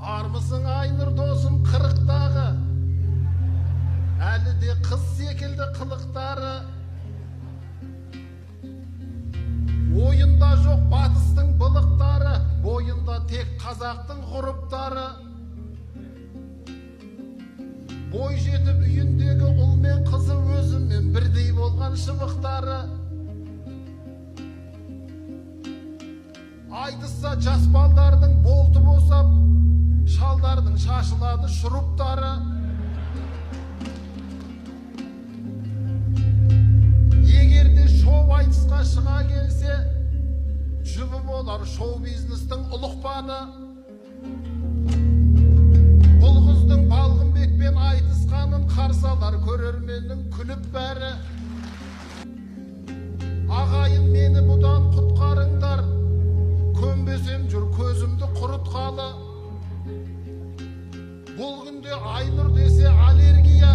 Армысың Айнұр досым қырықтағы, әлі де қыз секілді қылықтары. Ойында жоқ батыстың былықтары, бойында тек қазақтың ғұрыптары. Бой жетіп үйіндегі ұл мен қызы өзімен бірдей болған шыбықтары. Айтыса жас балдардың болты босап, шалдардың шашылады шұрыптары. Егерде шоу айтысқа шыға келсе, жүбі болар шоу бизнестің ұлықпаны. Бұл қыздың Балғынбекпен айтысқанын қарсалар көрерменнің күліп бәрі. Ағайын, мені бұдан құтқарыңдар, көнбесем жүр көзімді құрытқалы. Бұл күнде Айнұр десе аллергия,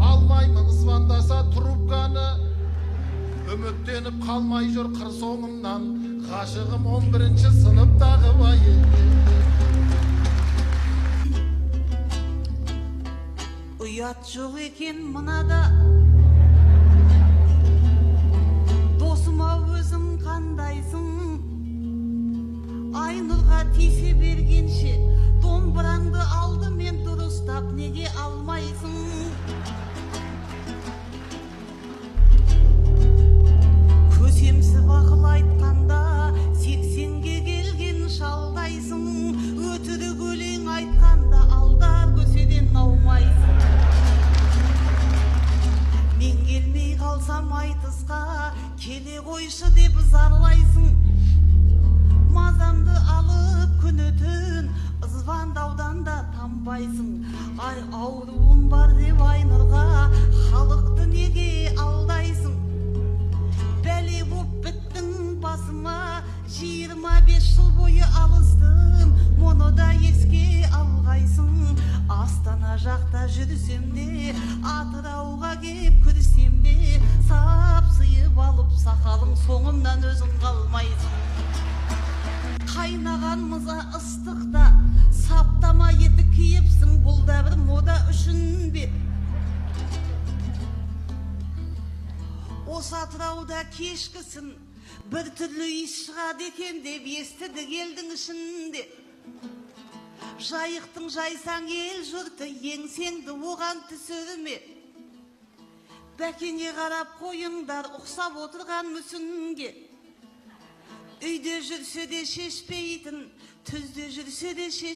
алмаймын звондаса трубканы. Үміттеніп қалмай жүр қыр соңымнан, ғашығым 11-ші сыныптағы байы. Ұят жоқ екен мынада, досыма өзің қандайсың? Айнұрға тисе бергенше, домбыраңды алды мен дұрыстап, неге алмайсың? Көсемсіп ақыл айтқанда, 80-ге келген шалдайсың. Өтірік өлең айтқанда, алдар көседен аумайсың. Мен келмей қалсам айтысқа, келе қойшы деп зарлайсың. Мазамды алып күні-түн, звондаудан да тамбайсың. Ай, ауруым бар деп Айнұрға, халықты неге алдайсың? Бәле боп біттің басыма, 25 жыл бойы алыстым, мұны да еске алғайсың. Астана жақта жүрсем де, Атырауға кеп кірсем де, сап-сыйып алып сақалың, соңымнан өзің қалмайсың. Қайнаған мыза ыстықта, саптама еті киіпсің, бұл да бір мода үшін бе? Осы Атырауда кешкісін бір түрлі иіс шығады екен деп естідік елдің ішінде. Жайықтың жайсаң ел жұрты, еңсеңді оған түсірме. Бәкене қарап қойыңдар, ұқсап отырған мүсінге. Үйде жүрсе де шешпейтін, түзде жүрсе де